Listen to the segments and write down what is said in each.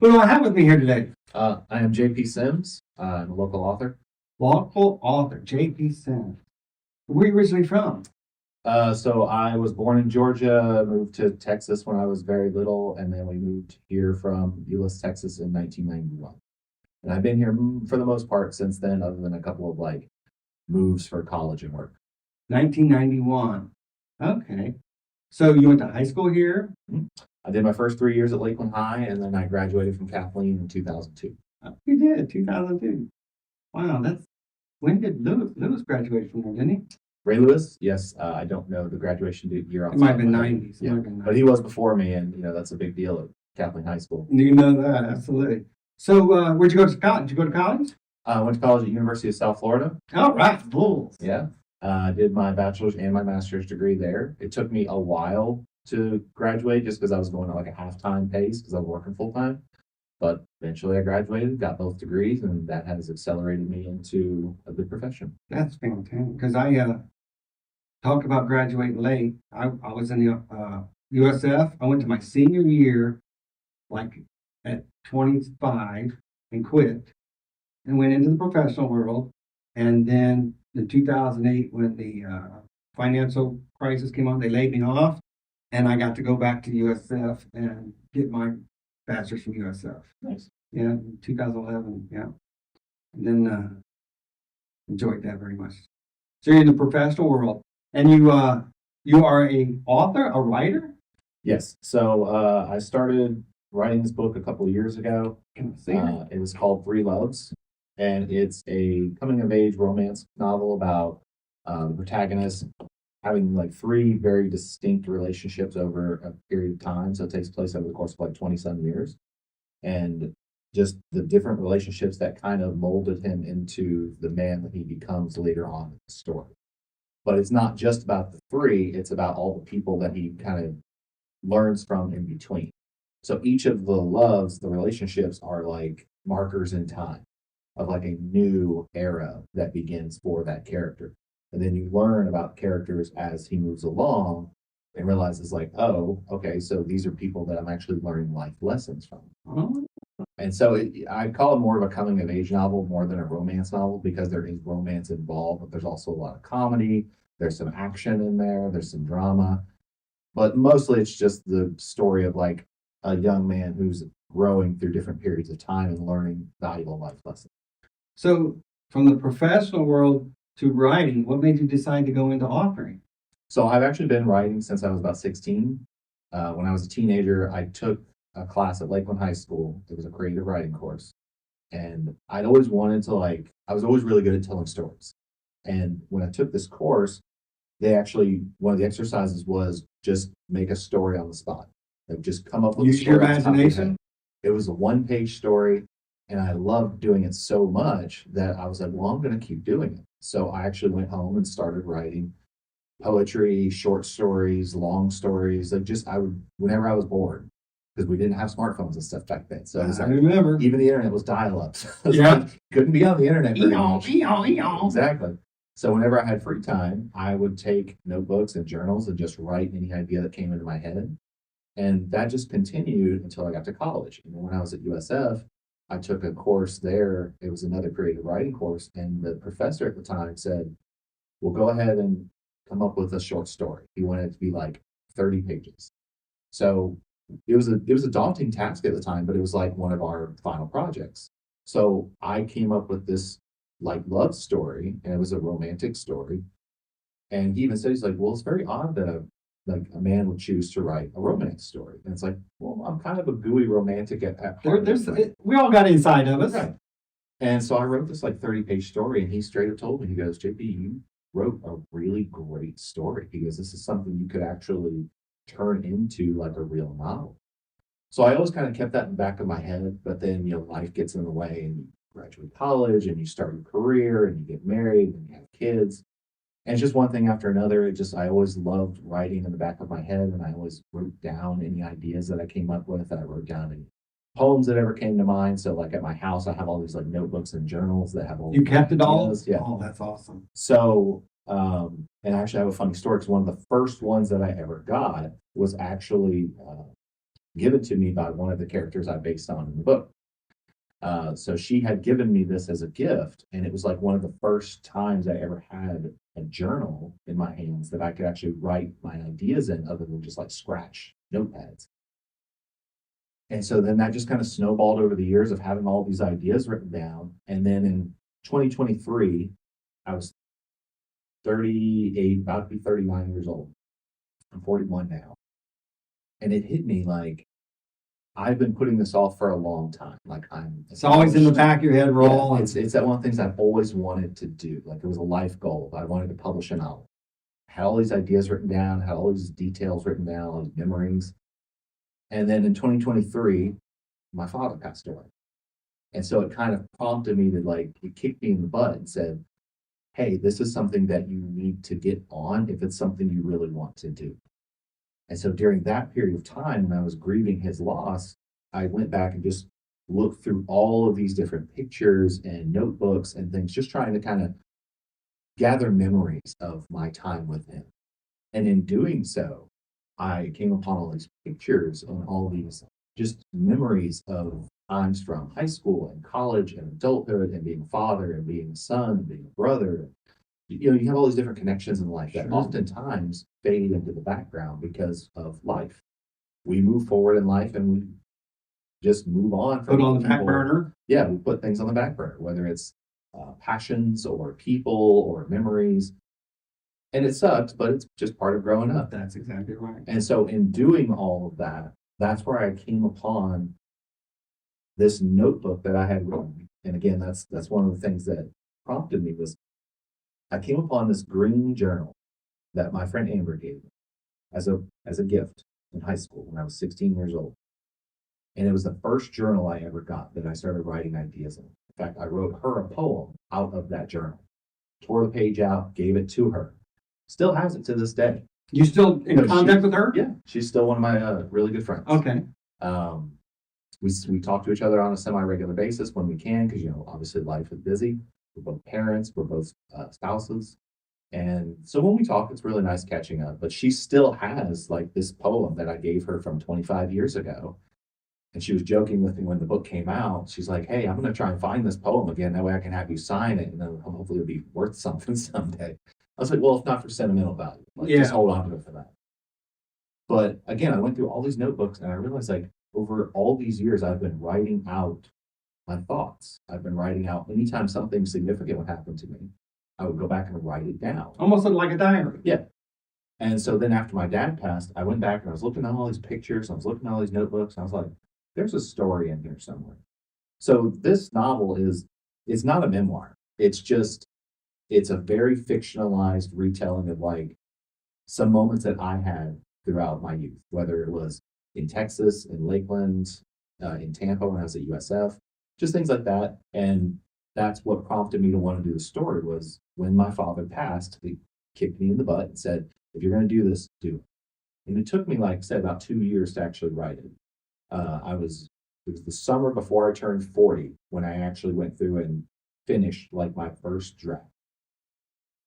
Who do I have with me here today? I am JP Sims. I'm a local author. Local author, J.P. Sims. Where are you originally from? So I was born in Georgia, moved to Texas when I was very little, and then we moved here from Euless, Texas in 1991. And I've been here for the most part since then, other than a couple of like moves for college and work. 1991. Okay. So you went to high school here? I did my first 3 years at Lakeland High, and then I graduated from Kathleen in 2002. You did, 2002. Wow, when did Lewis graduate from there, didn't he? Ray Lewis, yes. I don't know the graduation year. It might have been 90s. Yeah, but he was before me, and that's a big deal at Kathleen High School. You know that, absolutely. So where'd you go to college? Did you go to college? I went to college at University of South Florida. All right, Bulls. Yeah. I did my bachelor's and my master's degree there. It took me a while to graduate just because I was going at like a half-time pace because I was working full-time. But eventually I graduated, got both degrees, and that has accelerated me into a good profession. That's fantastic. Because I talked about graduating late. I was in the USF. I went to my senior year, like at 25, and quit, and went into the professional world. And then in 2008, when the financial crisis came on, they laid me off, and I got to go back to USF and get my bachelor's from USF. Nice. Yeah, in 2011. Yeah, and then enjoyed that very much. So you're in the professional world, and you are a author, a writer. Yes. So I started writing this book a couple of years ago. Can I see it? It is called Three Loves, and it's a coming-of-age romance novel about the protagonist having like three very distinct relationships over a period of time. So it takes place over the course of like 20-some years. And just the different relationships that kind of molded him into the man that he becomes later on in the story. But it's not just about the three, it's about all the people that he kind of learns from in between. So each of the loves, the relationships are like markers in time of like a new era that begins for that character. And then you learn about characters as he moves along and realizes like, oh, okay, so these are people that I'm actually learning life lessons from. Oh, And so I call it more of a coming of age novel more than a romance novel because there is romance involved, but there's also a lot of comedy. There's some action in there. There's some drama, but mostly it's just the story of like a young man who's growing through different periods of time and learning valuable life lessons. so from the professional world to writing, what made you decide to go into authoring? So I've actually been writing since I was about 16. When I was a teenager, I took a class at Lakeland High School. It was a creative writing course. And I'd always wanted to I was always really good at telling stories. And when I took this course, one of the exercises was just make a story on the spot. Like just come up with a Use your story off the top of your head. imagination. It was a one-page story, and I loved doing it so much that I was like, well, I'm going to keep doing it. So I actually went home and started writing poetry, short stories, long stories. Like just I would whenever I was bored, because we didn't have smartphones and stuff back then. So it was I remember. even the internet was dial-up. So Yeah. couldn't be on the internet very Eon, much. eon, eon. Exactly. So whenever I had free time, I would take notebooks and journals and just write any idea that came into my head. And that just continued until I got to college. And when I was at USF, I took a course there. It was another creative writing course. And the professor at the time said, well, go ahead and come up with a short story. He wanted it to be like 30 pages. So it was a daunting task at the time, but it was like one of our final projects. So I came up with this like love story, and it was a romantic story. And he even said, he's like, well, it's very odd that a man would choose to write a romance story. And it's like, well, I'm kind of a gooey romantic at heart. We all got inside of us. Right. And so I wrote this like 30-page story, and he straight up told me, he goes, JP, you wrote a really great story. He goes, this is something you could actually turn into like a real novel. So I always kind of kept that in the back of my head, but then, life gets in the way and you graduate college and you start your career and you get married and you have kids. And it's just one thing after another. I always loved writing in the back of my head, and I always wrote down any ideas that I came up with. I wrote down any poems that ever came to mind. So like at my house, I have all these like notebooks and journals that have all You kept it all? ideas. Yeah. Oh, that's awesome. So, and actually I have a funny story because one of the first ones that I ever got was actually given to me by one of the characters I based on in the book. So she had given me this as a gift, and it was like one of the first times I ever had a journal in my hands that I could actually write my ideas in, other than just like scratch notepads. And so then that just kind of snowballed over the years of having all these ideas written down. And then in 2023, I was 38, about to be 39 years old. I'm 41 now. And it hit me like, I've been putting this off for a long time. Like It's always in the back of your head, roll. Yeah, it's that one of the things I've always wanted to do. Like it was a life goal. I wanted to publish a novel. Had all these ideas written down, had all these details written down, all these memories. And then in 2023, my father passed away. And so it kind of prompted me to like, it kicked me in the butt and said, hey, this is something that you need to get on if it's something you really want to do. And so during that period of time when I was grieving his loss, I went back and just looked through all of these different pictures and notebooks and things, just trying to kind of gather memories of my time with him. And in doing so, I came upon all these pictures and all these just memories of times from high school and college and adulthood and being a father and being a son and being a brother. You know, you have all these different connections in life that oftentimes fade into the background because of life. We move forward in life and we just move on from Put on the people. back burner. Yeah, we put things on the back burner, whether it's passions or people or memories. And it sucks, but it's just part of growing up. That's exactly right. And so in doing all of that, that's where I came upon this notebook that I had written. And again, that's one of the things that prompted me was I came upon this green journal that my friend Amber gave me as a gift in high school when I was 16 years old. And it was the first journal I ever got that I started writing ideas in. In fact, I wrote her a poem out of that journal, tore the page out, gave it to her. Still has it to this day. You still in contact with her? Yeah, she's still one of my really good friends. Okay. We talk to each other on a semi-regular basis when we can, because obviously life is busy. We're both parents, we're both spouses, and so when we talk, it's really nice catching up. But she still has like this poem that I gave her from 25 years ago, and she was joking with me when the book came out. She's like, "Hey, I'm going to try and find this poem again. That way, I can have you sign it, and then hopefully it'll be worth something someday." I was like, "Well, if not for sentimental value, just hold on to it for that." But again, I went through all these notebooks, and I realized like over all these years, I've been writing out my thoughts. I've been writing out anytime something significant would happen to me, I would go back and write it down. Almost like a diary. Yeah. And so then after my dad passed, I went back and I was looking at all these pictures, I was looking at all these notebooks, and I was like, there's a story in here somewhere. So this novel it's not a memoir. It's a very fictionalized retelling of like some moments that I had throughout my youth, whether it was in Texas, in Lakeland, in Tampa when I was at USF, just things like that. And that's what prompted me to want to do the story was when my father passed, he kicked me in the butt and said, if you're going to do this, do it. And it took me, like I said, about 2 years to actually write it. It was the summer before I turned 40 when I actually went through and finished like my first draft.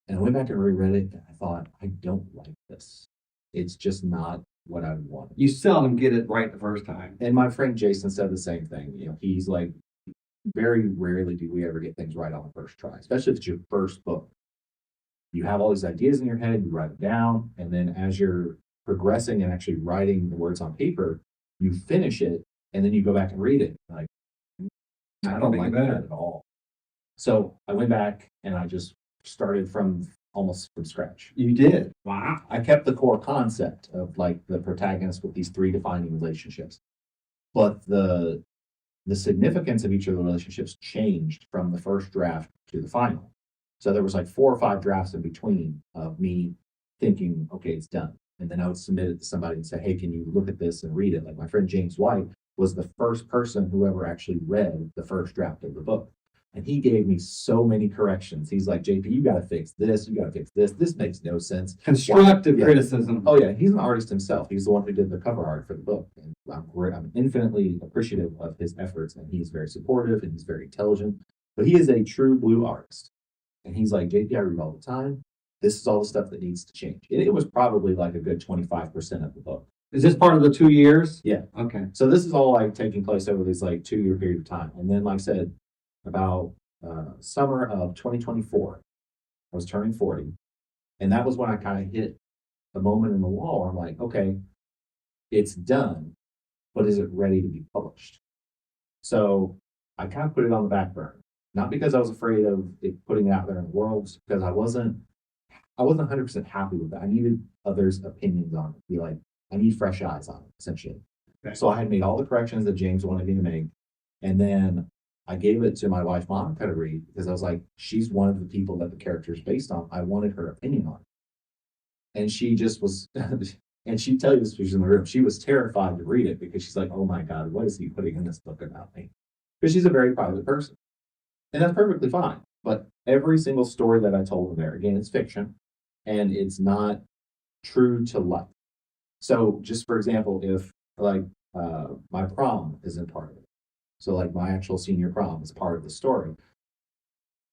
And I went back and reread it and I thought, I don't like this. It's just not what I wanted. You seldom get it right the first time. And my friend Jason said the same thing. He's like, very rarely do we ever get things right on the first try, especially if it's your first book. You have all these ideas in your head, you write it down, and then as you're progressing and actually writing the words on paper, you finish it, and then you go back and read it. Like, I don't like that at all. So I went back and I just started almost from scratch. You did? Wow. I kept the core concept of like the protagonist with these three defining relationships, but the significance of each of the relationships changed from the first draft to the final. So there was like 4 or 5 drafts in between of me thinking, okay, it's done. And then I would submit it to somebody and say, hey, can you look at this and read it? Like my friend James White was the first person who ever actually read the first draft of the book. And he gave me so many corrections. He's like, JP, you got to fix this. You got to fix this. This makes no sense. Constructive criticism. Oh, yeah. He's an artist himself. He's the one who did the cover art for the book. And I'm infinitely appreciative of his efforts. And he's very supportive and he's very intelligent. But he is a true blue artist. And he's like, JP, I read all the time. This is all the stuff that needs to change. It was probably like a good 25% of the book Is this part of the 2 years? Yeah. Okay. So this is all like taking place over this like 2 year period of time. And then, like I said, about summer of 2024, I was turning 40. And that was when I kind of hit the moment in the wall where I'm like, okay, it's done, but is it ready to be published? So I kind of put it on the back burner, not because I was afraid of it putting it out there in the world, just because I wasn't 100% happy with it. I needed others' opinions on it. Be like, I need fresh eyes on it, essentially. Okay. So I had made all the corrections that James wanted me to make. And then I gave it to my wife, Monica, to read because I was like, she's one of the people that the character is based on. I wanted her opinion on it. And she just was, and she'd tell you this, she's in the room. She was terrified to read it because she's like, oh my God, what is he putting in this book about me? Because she's a very private person. And that's perfectly fine. But every single story that I told in there, again, it's fiction and it's not true to life. So, just for example, if like my prom isn't part of it, so like my actual senior prom is part of the story,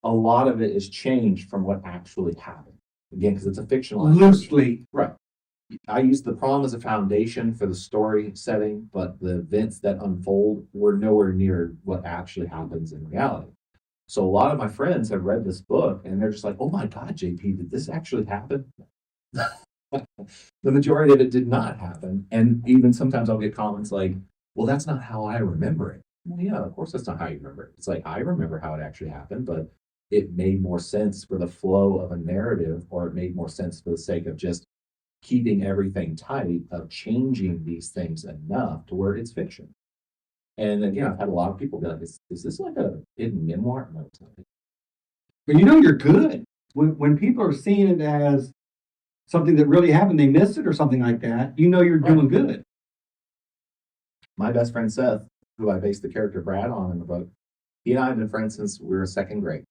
a lot of it is changed from what actually happened. Again, because it's a fictional Loosely. Right. I used the prom as a foundation for the story setting, but the events that unfold were nowhere near what actually happens in reality. So a lot of my friends have read this book and they're just like, oh my God, JP, did this actually happen? The majority of it did not happen. And even sometimes I'll get comments like, well, that's not how I remember it. Well, yeah, of course that's not how you remember it. It's like, I remember how it actually happened, but it made more sense for the flow of a narrative, or it made more sense for the sake of just keeping everything tight, of changing these things enough to where it's fiction. And again, I've had a lot of people be like, is this like a hidden memoir? No, it's not. But you're good. When people are seeing it as something that really happened, they missed it or something like that, you're doing good. My best friend Seth, who I based the character Brad on in the book, he and I have been friends since we were second grade.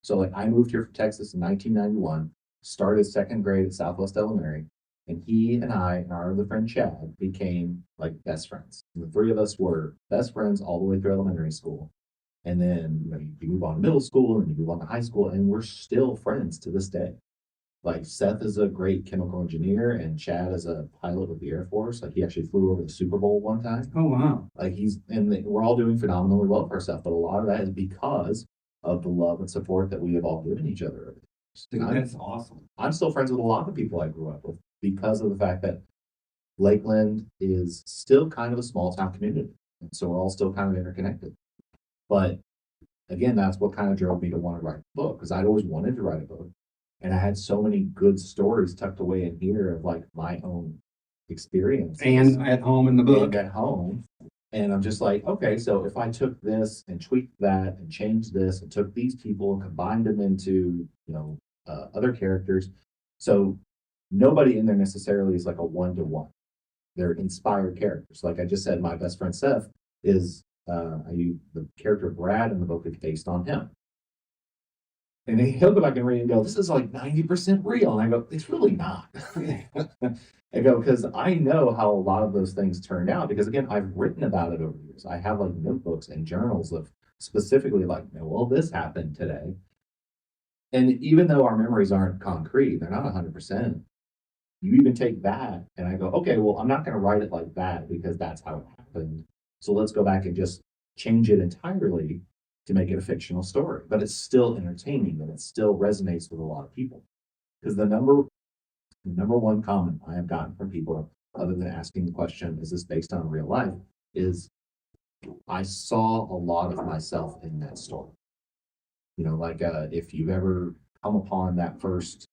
So like I moved here from Texas in 1991, started second grade at Southwest Elementary, and he and I and our other friend Chad became like best friends. And the three of us were best friends all the way through elementary school. And then you move on to middle school and you move on to high school, and we're still friends to this day. Like Seth is a great chemical engineer, and Chad is a pilot with the Air Force. Like he actually flew over the Super Bowl one time. Oh wow! Like we're all doing phenomenally well for ourselves. But a lot of that is because of the love and support that we have all given each other. Dude, that's awesome. I'm still friends with a lot of people I grew up with because of the fact that Lakeland is still kind of a small town community, and so we're all still kind of interconnected. But again, that's what kind of drove me to want to write a book, because I'd always wanted to write a book. And I had so many good stories tucked away in here of like my own experience. And at home in the book. And at home. And I'm just like, okay, so if I took this and tweaked that and changed this and took these people and combined them into, other characters. So nobody in there necessarily is like a one-to-one. They're inspired characters. Like I just said, my best friend Seth is the character Brad in the book is based on him. And he'll go back and read and go, this is like 90% real. And I go, it's really not. I go, because I know how a lot of those things turned out. Because again, I've written about it over the years. I have like notebooks and journals of specifically like, well, this happened today. And even though our memories aren't concrete, they're not 100%. You even take that and I go, okay, well, I'm not going to write it like that because that's how it happened. So let's go back and just change it entirely to make it a fictional story, but it's still entertaining and it still resonates with a lot of people. Because the number one comment I have gotten from people, other than asking the question, is this based on real life, is I saw a lot of myself in that story. If you've ever come upon the first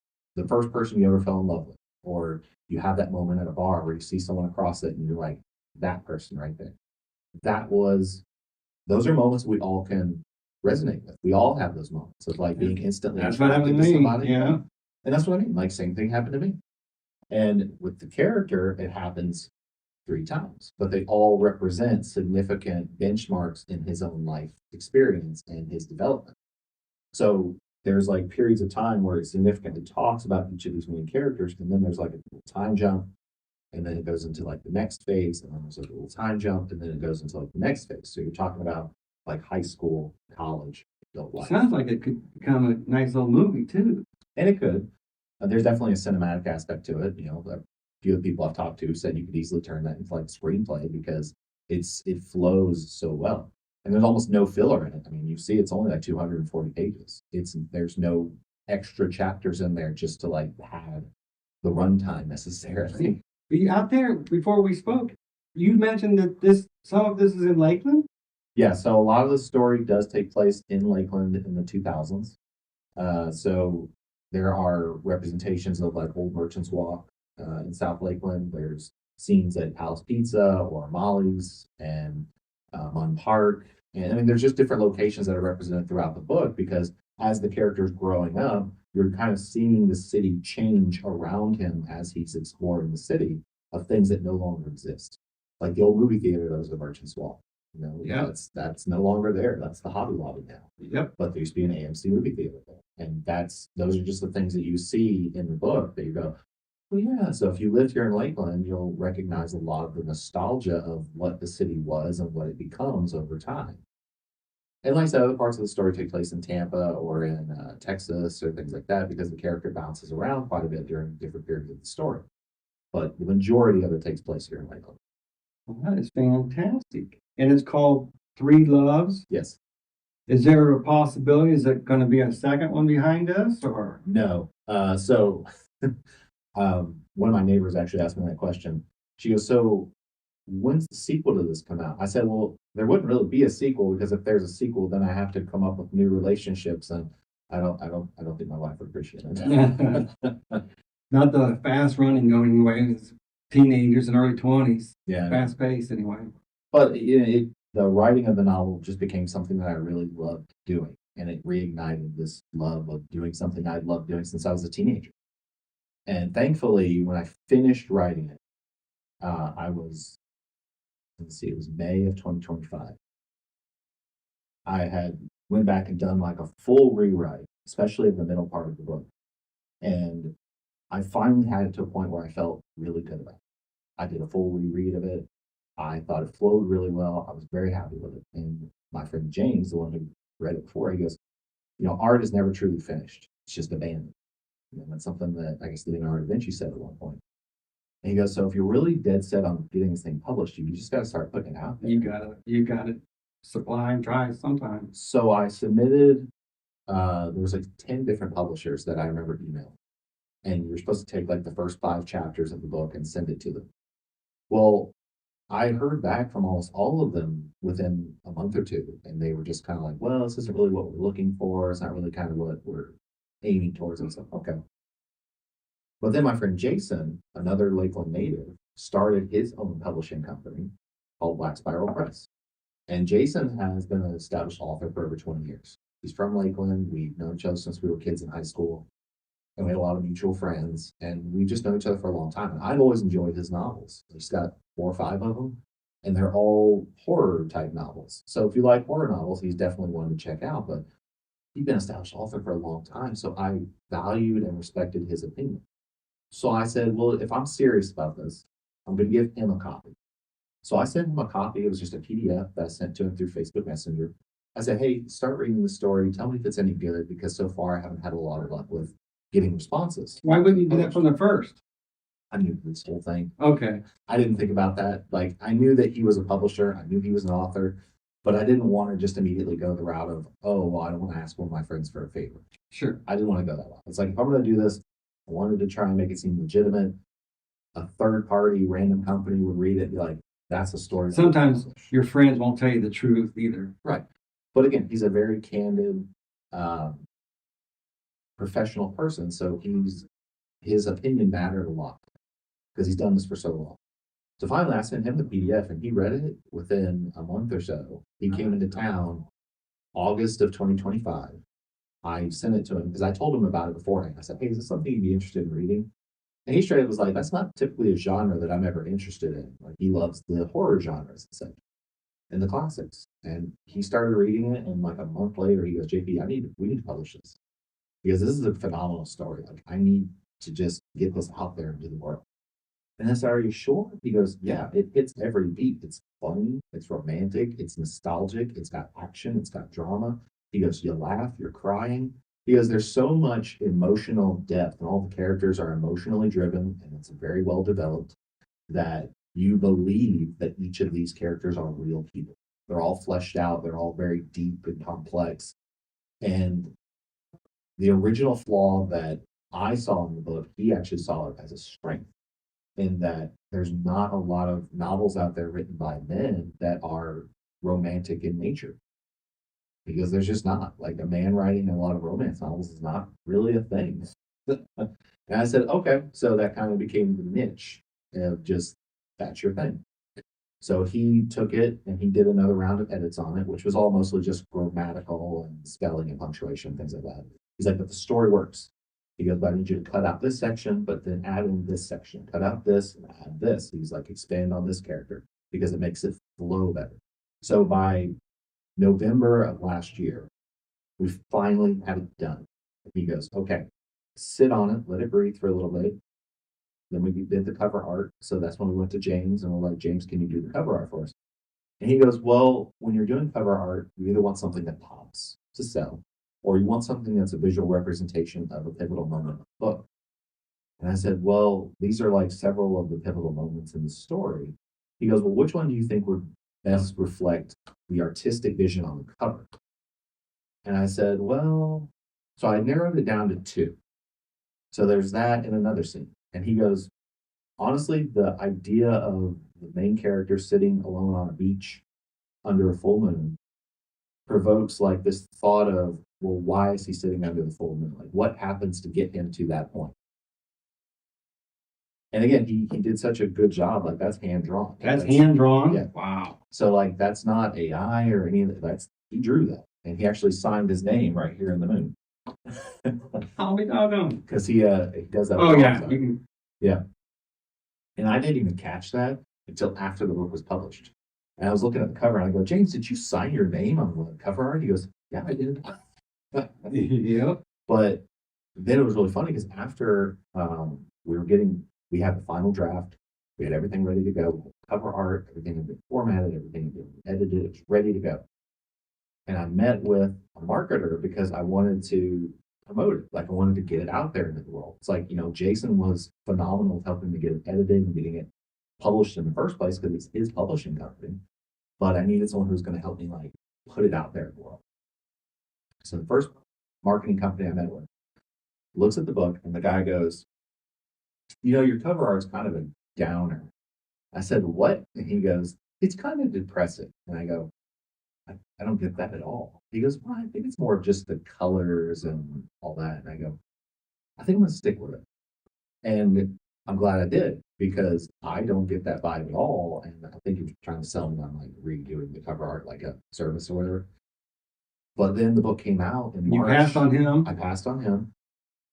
person you ever fell in love with, or you have that moment at a bar where you see someone across it and you're like, that person right there. Those are moments we all can resonate with. We all have those moments of like being instantly attracted to somebody. Yeah. And that's what I mean. Like same thing happened to me. And with the character, it happens 3 times, but they all represent significant benchmarks in his own life experience and his development. So there's like periods of time where it significantly talks about each of these main characters, and then there's like a time jump, and then it goes into like the next phase, and then there's like a little time jump, and then it goes into like the next phase. So you're talking about like high school, college, adult life. Sounds like it could become a nice little movie too. And it could. There's definitely a cinematic aspect to it. few of the people I've talked to said you could easily turn that into like a screenplay because it flows so well. And there's almost no filler in it. I mean, you see it's only like 240 pages. There's no extra chapters in there just to like pad the runtime necessarily. Out there before we spoke, you mentioned that some of this is in Lakeland. Yeah, so a lot of the story does take place in Lakeland in the 2000s. So there are representations of like Old Merchants Walk in South Lakeland. There's scenes at Palace Pizza or Molly's and Munn Park. And I mean, there's just different locations that are represented throughout the book because as the character's growing up, you're kind of seeing the city change around him as he's exploring the city of things that no longer exist. Like the old movie theater that was the Merchants Walk. You know, Yeah. that's no longer there. That's the Hobby Lobby now. Yep. But there used to be an AMC movie theater there. And those are just the things that you see in the book that you go, well, yeah. So if you lived here in Lakeland, you'll recognize a lot of the nostalgia of what the city was and what it becomes over time. And like I said, other parts of the story take place in Tampa or in Texas or things like that because the character bounces around quite a bit during different periods of the story. But the majority of it takes place here in Lakeland. Well, that is fantastic. And it's called Three Loves. Yes. Is there a possibility? Is it going to be a second one behind us or? No. So one of my neighbors actually asked me that question. She goes, so when's the sequel to this come out? I said, well, there wouldn't really be a sequel because if there's a sequel, then I have to come up with new relationships, and I don't think my wife would appreciate it. Not the fast running going away. It's teenagers in early 20s. Yeah, fast paced anyway. But the writing of the novel just became something that I really loved doing, and it reignited this love of doing something I'd loved doing since I was a teenager. And thankfully, when I finished writing it, I was, let's see, it was May of 2025. I had went back and done like a full rewrite, especially in the middle part of the book. And I finally had it to a point where I felt really good about it. I did a full reread of it. I thought it flowed really well. I was very happy with it. And my friend James, the one who read it before, he goes, art is never truly finished. It's just abandoned. That's something that I guess Leonardo da Vinci said at one point. And he goes, so if you're really dead set on getting this thing published, you just got to start putting it out there. You got to supply and try sometimes. So I submitted, there was like 10 different publishers that I remember emailing. And you're supposed to take like the first 5 chapters of the book and send it to them. Well, I heard back from almost all of them within a month or two, and they were just kind of like, well, this isn't really what we're looking for. It's not really kind of what we're aiming towards. And so, okay. But then my friend Jason, another Lakeland native, started his own publishing company called Black Spiral Press. And Jason has been an established author for over 20 years. He's from Lakeland. We've known each other since we were kids in high school. And we had a lot of mutual friends. And we've just known each other for a long time. And I've always enjoyed his novels. He's got 4 or 5 of them. And they're all horror type novels. So if you like horror novels, he's definitely one to check out. But he's been an established author for a long time. So I valued and respected his opinion. So I said, well, if I'm serious about this, I'm going to give him a copy. So I sent him a copy. It was just a PDF that I sent to him through Facebook Messenger. I said, hey, start reading the story. Tell me if it's any good, because so far I haven't had a lot of luck with getting responses. Why wouldn't you do that from the first? I knew this whole thing. Okay. I didn't think about that. Like, I knew that he was a publisher. I knew he was an author, but I didn't want to just immediately go the route of, oh, well, I don't want to ask one of my friends for a favor. Sure. I didn't want to go that route. It's like, if I'm going to do this, I wanted to try and make it seem legitimate. A third party random company would read it and be like, that's a story. Sometimes your friends won't tell you the truth either. Right. But again, he's a very candid, professional person. So his opinion mattered a lot because he's done this for so long. So finally, I sent him the PDF and he read it within a month or so. He came into town August of 2025. I sent it to him because I told him about it beforehand. I said, hey, is this something you'd be interested in reading? And he straight up was like, that's not typically a genre that I'm ever interested in. Like, he loves the horror genres and the classics. And he started reading it, and like a month later, he goes, JP, we need to publish this. Because this is a phenomenal story. Like, I need to just get this out there into the world. And I said, are you sure? He goes, yeah, it hits every beat. It's funny, it's romantic, it's nostalgic, it's got action, it's got drama. He goes, you laugh, you're crying. Because there's so much emotional depth and all the characters are emotionally driven and it's very well developed that you believe that each of these characters are real people. They're all fleshed out, they're all very deep and complex. And the original flaw that I saw in the book, he actually saw it as a strength in that there's not a lot of novels out there written by men that are romantic in nature because there's just not. Like a man writing a lot of romance novels is not really a thing. And I said, okay, so that kind of became the niche of just that's your thing. So he took it and he did another round of edits on it, which was all mostly just grammatical and spelling and punctuation, things like that. He's like, but the story works. He goes, but I need you to cut out this section, but then add in this section, cut out this and add this. He's like, expand on this character because it makes it flow better. So by November of last year, we finally had it done. He goes, okay, sit on it, let it breathe for a little bit. Then we did the cover art. So that's when we went to James and we're like, James, can you do the cover art for us? And he goes, well, when you're doing cover art, you either want something that pops to sell, or you want something that's a visual representation of a pivotal moment of the book. And I said, well, these are like several of the pivotal moments in the story. He goes, well, which one do you think would best reflect the artistic vision on the cover? And I said, well, so I narrowed it down to two. So there's that and another scene. And he goes, honestly, the idea of the main character sitting alone on a beach under a full moon provokes like this thought of, well, why is he sitting under the full moon? Like, what happens to get him to that point? And again, he did such a good job. Like, that's hand drawn. That's hand drawn? Yeah. Wow. So, like, that's not AI or any of that. He drew that. And he actually signed his name right here in the moon. I'll be doggone. Because he does that. Oh, yeah. Yeah. And I didn't even catch that until after the book was published. And I was looking at the cover and I go, James, did you sign your name on the cover art? He goes, yeah, I did. Yeah. But then it was really funny because after we had the final draft, we had everything ready to go, cover art, everything had been formatted, everything had been edited, it was ready to go. And I met with a marketer because I wanted to promote it. Like I wanted to get it out there into the world. It's like, Jason was phenomenal with helping me get it edited and getting it published in the first place because it's his publishing company. But I needed someone who's going to help me like put it out there in the world. So the first marketing company I met with looks at the book and the guy goes, your cover art's kind of a downer. I said, what? And he goes, it's kind of depressing. And I go, I don't get that at all. He goes, well, I think it's more of just the colors and all that. And I go, I think I'm going to stick with it. And I'm glad I did because I don't get that vibe at all. And I think he was trying to sell me on like redoing the cover art like a service or whatever. But then the book came out in March. You passed on him? I passed on him.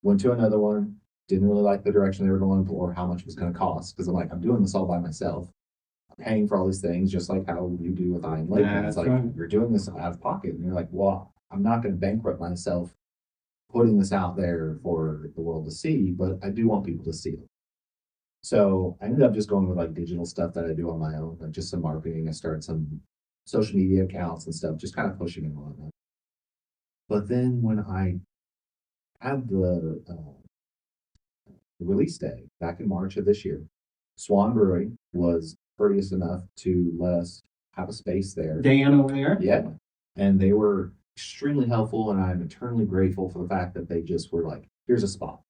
Went to another one. Didn't really like the direction they were going or how much it was going to cost because I'm like, I'm doing this all by myself. I'm paying for all these things just like how you do with I Am Lakeland. It's like you're doing this out of pocket. And you're like, well, I'm not going to bankrupt myself putting this out there for the world to see, but I do want people to see it. So I ended up just going with like digital stuff that I do on my own, like just some marketing. I started some social media accounts and stuff, just kind of pushing it on. But then when I had the release day back in March of this year, Swan Brewing was courteous enough to let us have a space there. Dan over there? Yeah. And they were extremely helpful. And I'm eternally grateful for the fact that they just were like, here's a spot.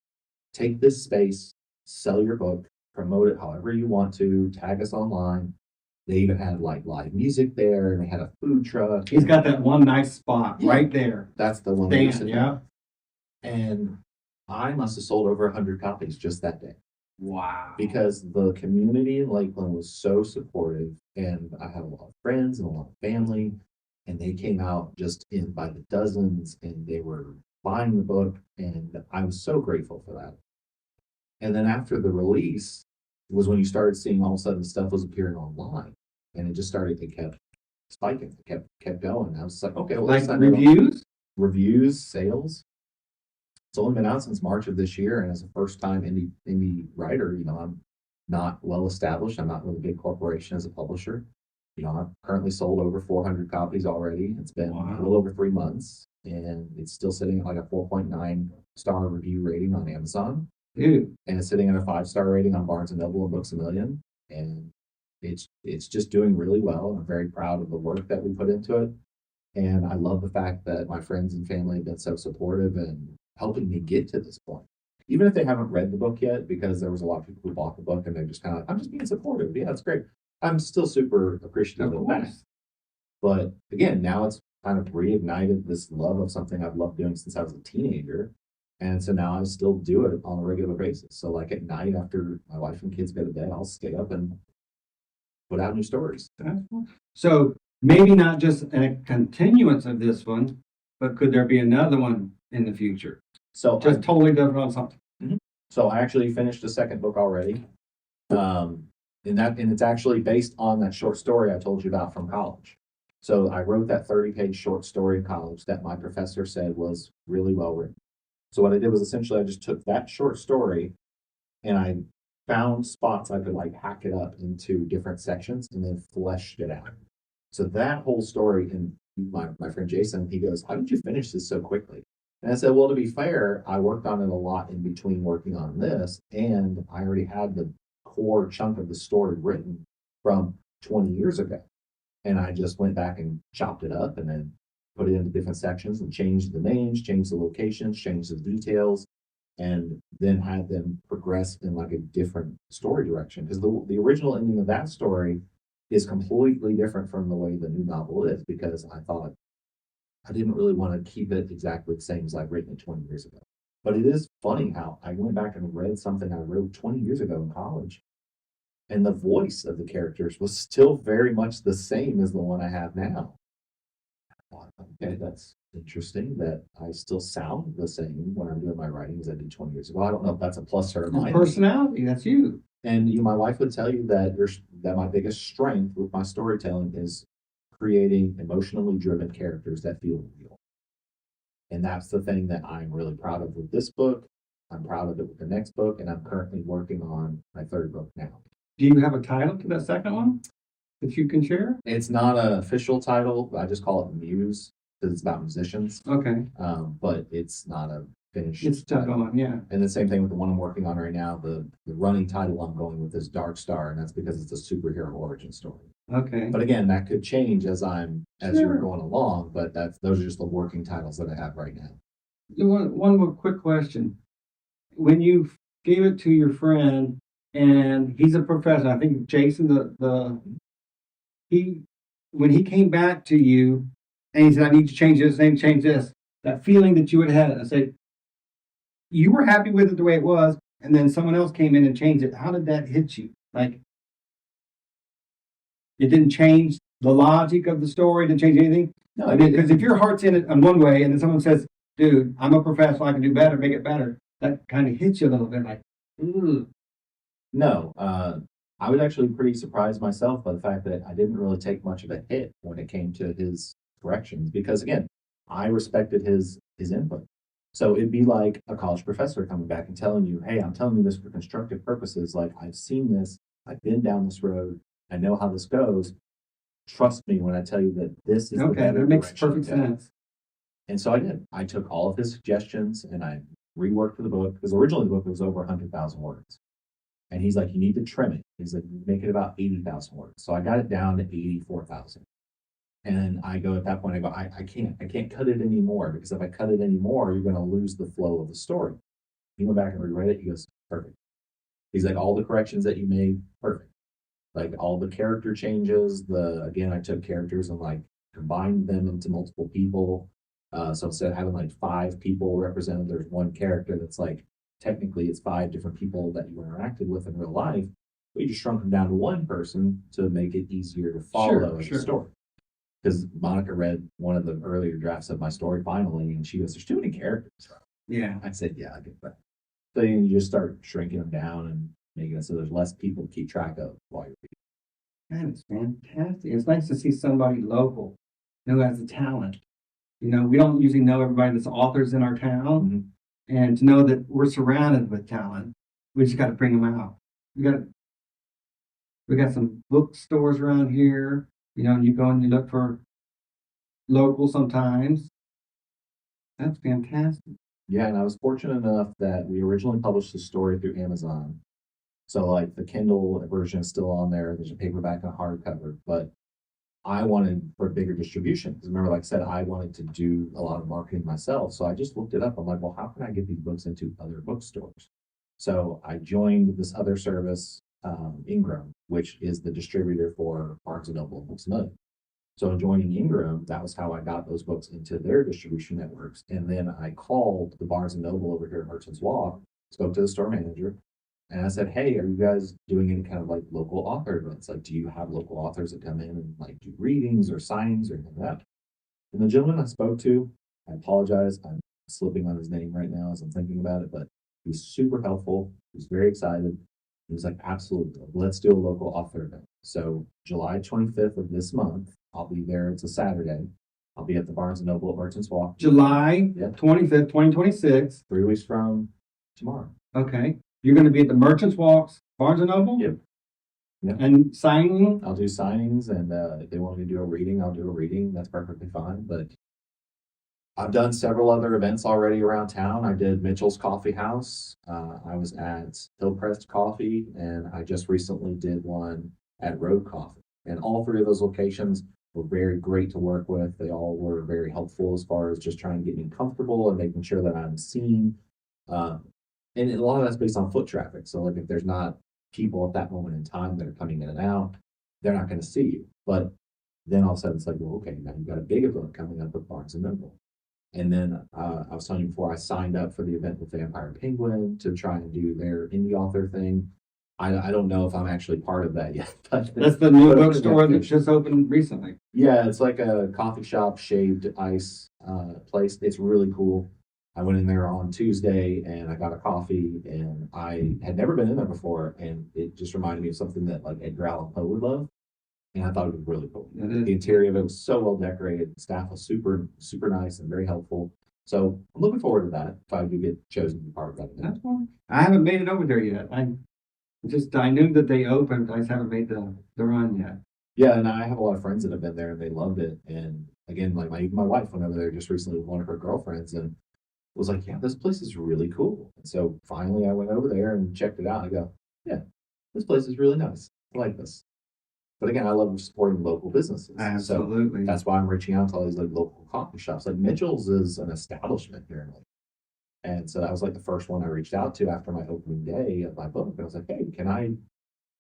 Take this space, sell your book, promote it however you want to, tag us online. They even had like live music there and they had a food truck. He's got that one nice spot right there. That's the one. Dan, yeah. And I must have sold over 100 copies just that day. Wow. Because the community in Lakeland was so supportive and I had a lot of friends and a lot of family and they came out just in by the dozens and they were buying the book and I was so grateful for that. And then after the release was when you started seeing all of a sudden stuff was appearing online and it just started to kept spiking, it kept going. I was like, okay, well, like reviews, sales. It's only been out since March of this year, and as a first-time indie writer, I'm not well established. I'm not with a big corporation as a publisher, I've currently sold over 400 copies already. It's been a little over 3 months, and it's still sitting at like a 4.9 star review rating on Amazon. Dude, And it's sitting at a 5-star rating on Barnes and Noble and Books a Million. And it's just doing really well. I'm very proud of the work that we put into it. And I love the fact that my friends and family have been so supportive and helping me get to this point. Even if they haven't read the book yet, because there was a lot of people who bought the book and they're just kind of like, I'm just being supportive. Yeah, it's great. I'm still super appreciative of of that. course. But again, now it's kind of reignited this love of something I've loved doing since I was a teenager. And so now I still do it on a regular basis. So like at night after my wife and kids go to bed, I'll stay up and put out new stories. So maybe not just a continuance of this one, but could there be another one in the future? So Just totally different on something. So I actually finished the second book already. And it's actually based on that short story I told you about from college. So I wrote that 30-page short story in college that my professor said was really well written. So what I did was essentially I just took that short story and I found spots I could like hack it up into different sections and then fleshed it out. So that whole story, and my friend Jason, he goes, how did you finish this so quickly? And I said, well, to be fair, I worked on it a lot in between working on this, and I already had the core chunk of the story written from 20 years ago. And I just went back and chopped it up and then put it into different sections and changed the names, changed the locations, changed the details, and then had them progress in like a different story direction. Because the original ending of that story is completely different from the way the new novel is, because I thought I didn't really want to keep it exactly the same as I'd written it 20 years ago. But it is funny how I went back and read something I wrote 20 years ago in college, and the voice of the characters was still very much the same as the one I have now. I thought, okay, that's interesting that I still sound the same when I'm doing my writing as I did 20 years ago. I don't know if that's a plus or a minus. Personality, that's you. And my wife would tell you that my biggest strength with my storytelling is creating emotionally driven characters that feel real. And that's the thing that I'm really proud of with this book. I'm proud of it with the next book, and I'm currently working on my third book now. Do you have a title to that second one that you can share? It's not an official title. I just call it Muse because it's about musicians. Okay. But it's not a finished It's tough title. on, yeah. And the same thing with the one I'm working on right now. The running title I'm going with is Dark Star, and that's because it's a superhero origin story. Okay. But again, that could change as Sure. you're going along. But those are just the working titles that I have right now. One more quick question. When you gave it to your friend, and he's a professor, I think Jason, when he came back to you and he said, I need to change this, I need to change this, that feeling that you had had, I said, you were happy with it the way it was, and then someone else came in and changed it. How did that hit you? Like, it didn't change the logic of the story, didn't change anything? No, I mean, because if your heart's in it on one way, and then someone says, dude, I'm a professional, I can do better, make it better, that kind of hits you a little bit like, ooh. No, I was actually pretty surprised myself by the fact that I didn't really take much of a hit when it came to his corrections, because again, I respected his input. So it'd be like a college professor coming back and telling you, hey, I'm telling you this for constructive purposes. Like, I've seen this, I've been down this road, I know how this goes. Trust me when I tell you that this is the Okay, better that makes direction perfect to go. sense. And so I did. I took all of his suggestions and I reworked the book, because originally the book was over 100,000 words. And he's like, you need to trim it. He's like, make it about 80,000 words. So I got it down to 84,000. And I go at that point, I go, I can't cut it anymore, because if I cut it anymore, you're going to lose the flow of the story. He went back and reread it. He goes, perfect. He's like, all the corrections that you made, perfect. Like all the character changes, again, I took characters and like combined them into multiple people. So instead of having like 5 people represented, there's one character that's like, technically it's 5 different people that you interacted with in real life. But you just shrunk them down to one person to make it easier to follow the story. Because Monica read one of the earlier drafts of my story finally, and she goes, there's too many characters. Yeah. I said, yeah, I get that. So then you just start shrinking them down and making it so there's less people to keep track of while you're reading. That is fantastic. It's nice to see somebody local who has a talent. You know, we don't usually know everybody that's authors in our town, and to know that we're surrounded with talent, we just got to bring them out. We got some bookstores around here. You go and you look for local sometimes. That's fantastic. Yeah, and I was fortunate enough that we originally published the story through Amazon. So like the Kindle version is still on there. There's a paperback and a hardcover, but I wanted for bigger distribution. Because remember, like I said, I wanted to do a lot of marketing myself. So I just looked it up. I'm like, well, how can I get these books into other bookstores? So I joined this other service, Ingram, which is the distributor for Barnes and Noble and Books a Million. So in joining Ingram, that was how I got those books into their distribution networks. And then I called the Barnes and Noble over here at Merchants Walk, spoke to the store manager, and I said, "Hey, are you guys doing any kind of like local author events? Like, do you have local authors that come in and like do readings or signings or anything like that?" And the gentleman I spoke to, I apologize, I'm slipping on his name right now as I'm thinking about it, but he's super helpful. He's very excited. He was like, "Absolutely, let's do a local author event." So July 25th of this month, I'll be there. It's a Saturday. I'll be at the Barnes and Noble at Merchants Walk. July Yeah. 25th, 2026. 3 weeks from tomorrow. Okay. You're going to be at the Merchants Walks, Barnes and Noble? Yep. Yep. And signing? I'll do signings, and if they want me to do a reading, I'll do a reading. That's perfectly fine. But I've done several other events already around town. I did Mitchell's Coffee House. I was at Hillcrest Coffee, and I just recently did one at Road Coffee. And all three of those locations were very great to work with. They all were very helpful as far as just trying to get me comfortable and making sure that I'm seen. And a lot of that's based on foot traffic. So, like, if there's not people at that moment in time that are coming in and out, they're not going to see you. But then all of a sudden, it's like, well, okay, now you've got a big event coming up with Barnes and Noble. And then I was telling you before, I signed up for the event with Vampire Penguin to try and do their indie author thing. I don't know if I'm actually part of that yet. But that's the new bookstore that just opened recently. Yeah, it's like a coffee shop, shaved ice place. It's really cool. I went in there on Tuesday and I got a coffee, and I had never been in there before, and it just reminded me of something that like Edgar Allan Poe would love. And I thought it was really cool. The interior of it was so well decorated. The staff was super, super nice and very helpful. So I'm looking forward to that if I do get chosen to be part of that. That's fine. I haven't made it over there yet. I knew that they opened. I just haven't made the run yet. Yeah, and I have a lot of friends that have been there and they loved it. And again, like my wife went over there just recently with one of her girlfriends and was like, "Yeah, this place is really cool." And so finally I went over there and checked it out. I go, "Yeah, this place is really nice. I like this." But again, I love supporting local businesses. Absolutely. So that's why I'm reaching out to all these like local coffee shops. Like Mitchell's is an establishment here in Lakeland. And so that was like the first one I reached out to after my opening day of my book. I was like, "Hey, can I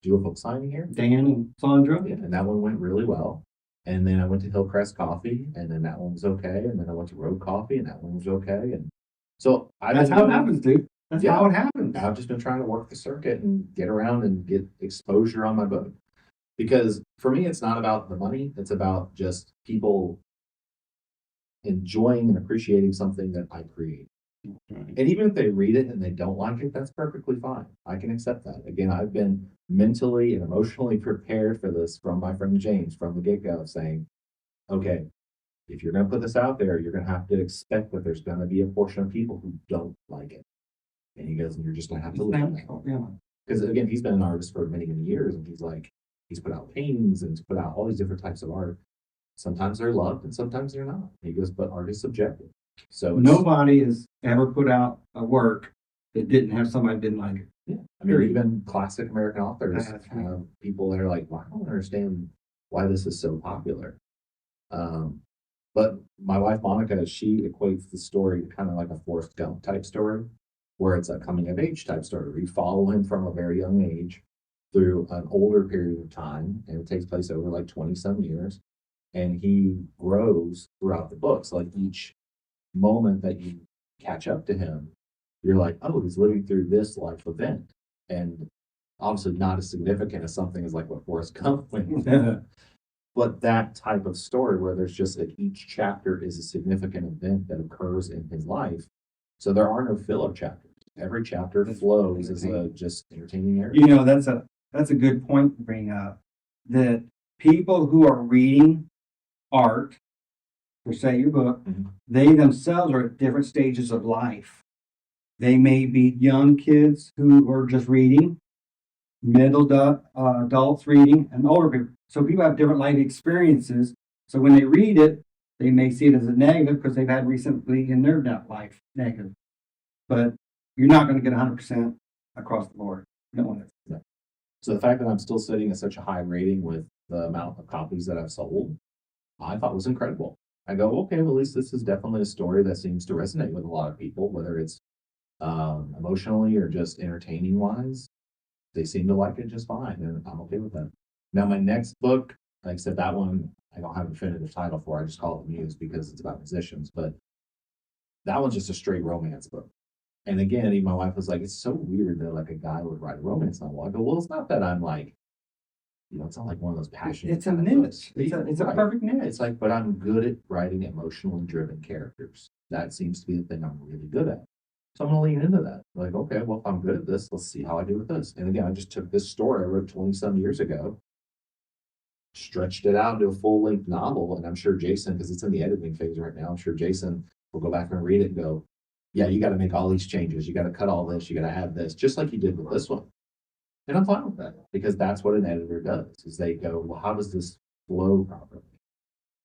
do a book signing here?" Dan and Sandra. Yeah, and that one went really well. And then I went to Hillcrest Coffee, and then that one was okay. And then I went to Road Coffee, and that one was okay. And so that's how it happens, dude. That's how it happens. I've just been trying to work the circuit and get around and get exposure on my book. Because for me, it's not about the money. It's about just people enjoying and appreciating something that I create. Right. And even if they read it and they don't like it, that's perfectly fine. I can accept that. Again, I've been mentally and emotionally prepared for this from my friend James from the get-go, saying, "Okay, if you're going to put this out there, you're going to have to expect that there's going to be a portion of people who don't like it." And he goes, "And you're just going to have to live with that." Yeah. Because again, he's been an artist for many, many years, and he's put out paintings and he's put out all these different types of art. Sometimes they're loved and sometimes they're not. He goes, "But art is subjective." So nobody has ever put out a work that didn't have somebody that didn't like it. Yeah. I mean, even classic American authors have people that are like, "Well, I don't understand why this is so popular." But my wife, Monica, she equates the story kind of like a Forrest Gump type story, where it's a coming of age type story. We follow him from a very young age through an older period of time, and it takes place over like 20 some years. And he grows throughout the book. So like each moment that you catch up to him, you're like, "Oh, he's living through this life event." And obviously not as significant as something as like what Forrest Gump went through. But that type of story where there's just like each chapter is a significant event that occurs in his life. So there are no filler chapters. Every chapter flows as a just entertaining area. That's a good point to bring up. That people who are reading art, or say your book, they themselves are at different stages of life. They may be young kids who are just reading. middle adults reading, and older people. So people have different life experiences. So when they read it, they may see it as a negative because they've had recently in their life negative. But you're not going to get 100% across the board. No one is. Yeah. So the fact that I'm still sitting at such a high rating with the amount of copies that I've sold, I thought was incredible. I go, okay, well, at least this is definitely a story that seems to resonate with a lot of people, whether it's emotionally or just entertaining wise. They seem to like it just fine, and I'm okay with that. Now, my next book, like I said, that one I don't have a definitive title for. I just call it Muse because it's about musicians, but that one's just a straight romance book. And again, even my wife was like, "It's so weird that like a guy would write a romance novel." I go, "Well, it's not that I'm like, it's not like one of those passionate. It's a kind of books. niche. It's a Right. perfect niche. It's like, but I'm good at writing emotionally driven characters. That seems to be the thing I'm really good at. So I'm gonna lean into that. Like, okay, well, if I'm good at this, let's see how I do with this. And again, I just took this story I wrote 20 some years ago, stretched it out into a full length novel. And I'm sure Jason, because it's in the editing phase right now, I'm sure Jason will go back and read it and go, yeah, you got to make all these changes. You got to cut all this. You got to add this, just like you did with this one. And I'm fine with that because that's what an editor does is they go, well, how does this flow properly?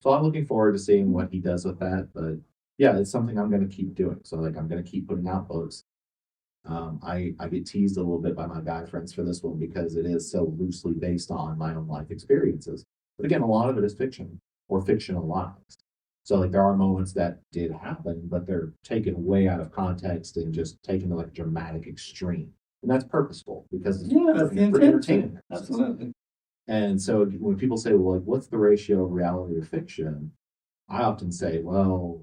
So I'm looking forward to seeing what he does with that. But yeah, it's something I'm going to keep doing. So like I'm going to keep putting out books. I get teased a little bit by my guy friends for this one because it is so loosely based on my own life experiences. But again, a lot of it is fiction or fictionalized. So like there are moments that did happen, but they're taken way out of context and just taken to like a dramatic extreme. And that's purposeful because Yeah, that's the for intention. entertainment. Absolutely. And so when people say, well, like, what's the ratio of reality to fiction? I often say, well,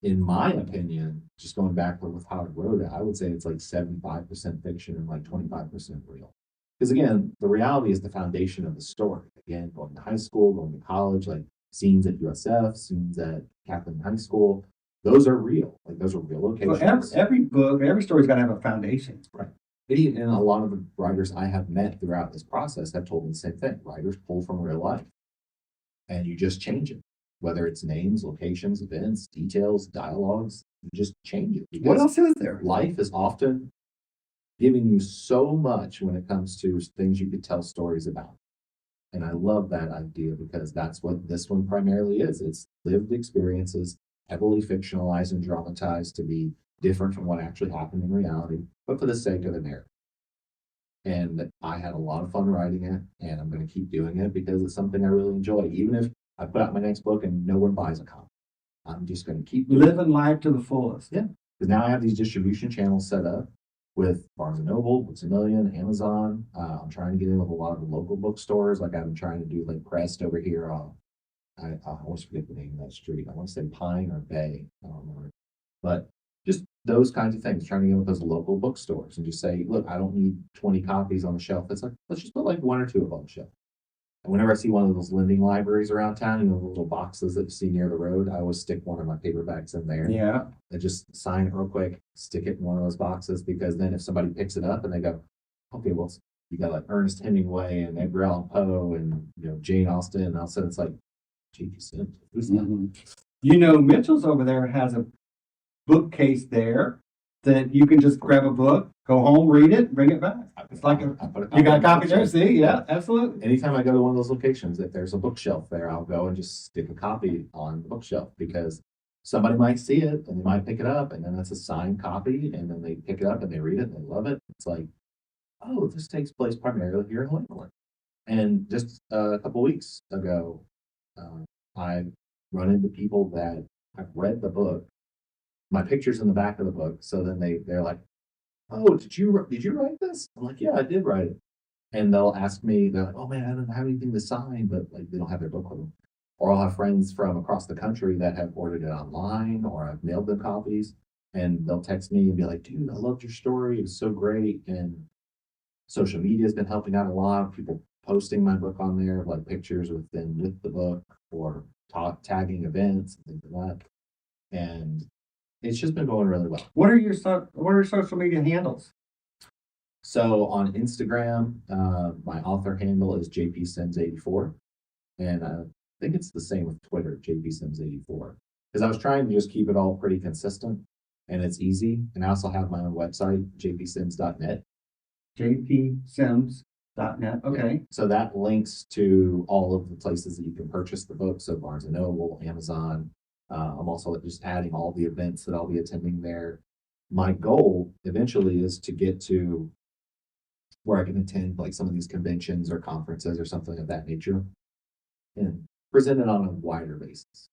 in my opinion, just going back with how I wrote it, I would say it's like 75% fiction and like 25% real. Because again, the reality is the foundation of the story. Again, going to high school, going to college, like scenes at USF, scenes at Catholic High School, those are real. Like those are real Well, locations. every book, every story's got to have a foundation. Right. And a lot of the writers I have met throughout this process have told me the same thing. Writers pull from real life and you just change it, whether it's names, locations, events, details, dialogues, you just change it. What else is there? Life is often giving you so much when it comes to things you could tell stories about. And I love that idea because that's what this one primarily is. It's lived experiences, heavily fictionalized and dramatized to be different from what actually happened in reality, but for the sake of the narrative. And I had a lot of fun writing it, and I'm going to keep doing it because it's something I really enjoy. Even if I put out my next book and no one buys a copy, I'm just going to keep living life to the fullest. Yeah, because now I have these distribution channels set up with Barnes and Noble, Books a Million, Amazon. I'm trying to get in with a lot of the local bookstores. Like I'm trying to do like Crest over here. I always forget the name of that street. I want to say Pine or Bay. I don't remember. But just those kinds of things, trying to get with those local bookstores and just say, look, I don't need 20 copies on the shelf. It's like, let's just put like one or two of on the shelf. And whenever I see one of those lending libraries around town, the little boxes that you see near the road, I always stick one of my paperbacks in there. Yeah. And just sign it real quick, stick it in one of those boxes because then if somebody picks it up and they go, okay, well, you got like Ernest Hemingway and Edgar Allan Poe and Jane Austen, and all of a sudden it's like, J.P. Sims. Who's that? Mm-hmm. Mitchell's over there has a bookcase there that you can just grab a book, go home, read it, bring it back. It's like you got a copy there. See, yeah, absolutely. Anytime I go to one of those locations, if there's a bookshelf there, I'll go and just stick a copy on the bookshelf because somebody might see it and they might pick it up, and then it's a signed copy, and then they pick it up and they read it and they love it. It's like, oh, this takes place primarily here in Lakeland. And just a couple weeks ago, I run into people that have read the book. My picture's in the back of the book, so then they're like, "Oh, did you write this?" I'm like, "Yeah, I did write it." And they'll ask me, they're like, "Oh man, I don't have anything to sign," but like they don't have their book with them. Or I'll have friends from across the country that have ordered it online, or I've mailed them copies, and they'll text me and be like, "Dude, I loved your story. It was so great." And social media has been helping out a lot. People posting my book on there, like pictures with them with the book, or tagging events and things like that. And it's just been going really well. What are your social media handles? So on Instagram, my author handle is jpsims84, and I think it's the same with Twitter, jpsims84, because I was trying to just keep it all pretty consistent and it's easy. And I also have my own website, jpsims.net. jpsims.net. .net. Okay. So that links to all of the places that you can purchase the book. So Barnes and Noble, Amazon. I'm also just adding all the events that I'll be attending there. My goal eventually is to get to where I can attend like some of these conventions or conferences or something of that nature and present it on a wider basis.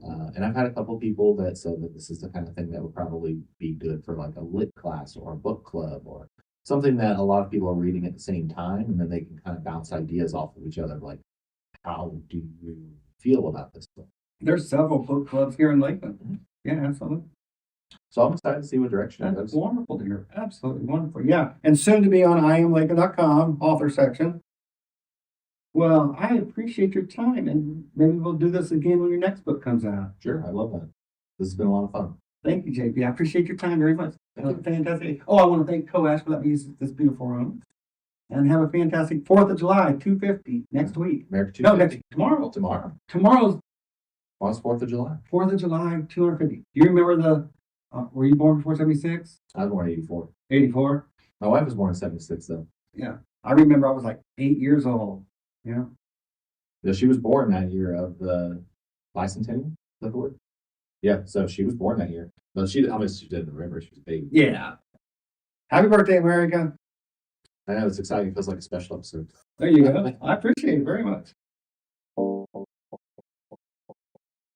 And I've had a couple people that said that this is the kind of thing that would probably be good for like a lit class or a book club or something that a lot of people are reading at the same time, and then they can kind of bounce ideas off of each other. Like, how do you feel about this book? There's several book clubs here in Lakeland. Yeah, absolutely. So I'm excited to see what direction it That's goes. wonderful to hear. Absolutely wonderful. Yeah. And soon to be on IamLakeland.com, author section. Well, I appreciate your time, and maybe we'll do this again when your next book comes out. Sure, I love that. This has been a lot of fun. Thank you, JP. I appreciate your time very much. Fantastic. Oh, I want to thank Coash for letting me use this beautiful room. And have a fantastic 4th of July, 250 next week. America No, 250. tomorrow. Tomorrow. Tomorrow's Tomorrow's 4th of July. 4th of July, 250. Do you remember were you born before 76? I was born in 84. 84? My wife was born in 76, though. Yeah. I remember I was like 8 years old. Yeah. Yeah, she was born that year of the bicentennial. Is that the word? Yeah, so she was born that year. But she didn't remember. She was a baby. Yeah. Happy birthday, America. I know it's exciting. It feels like a special episode. There you go. I appreciate it very much.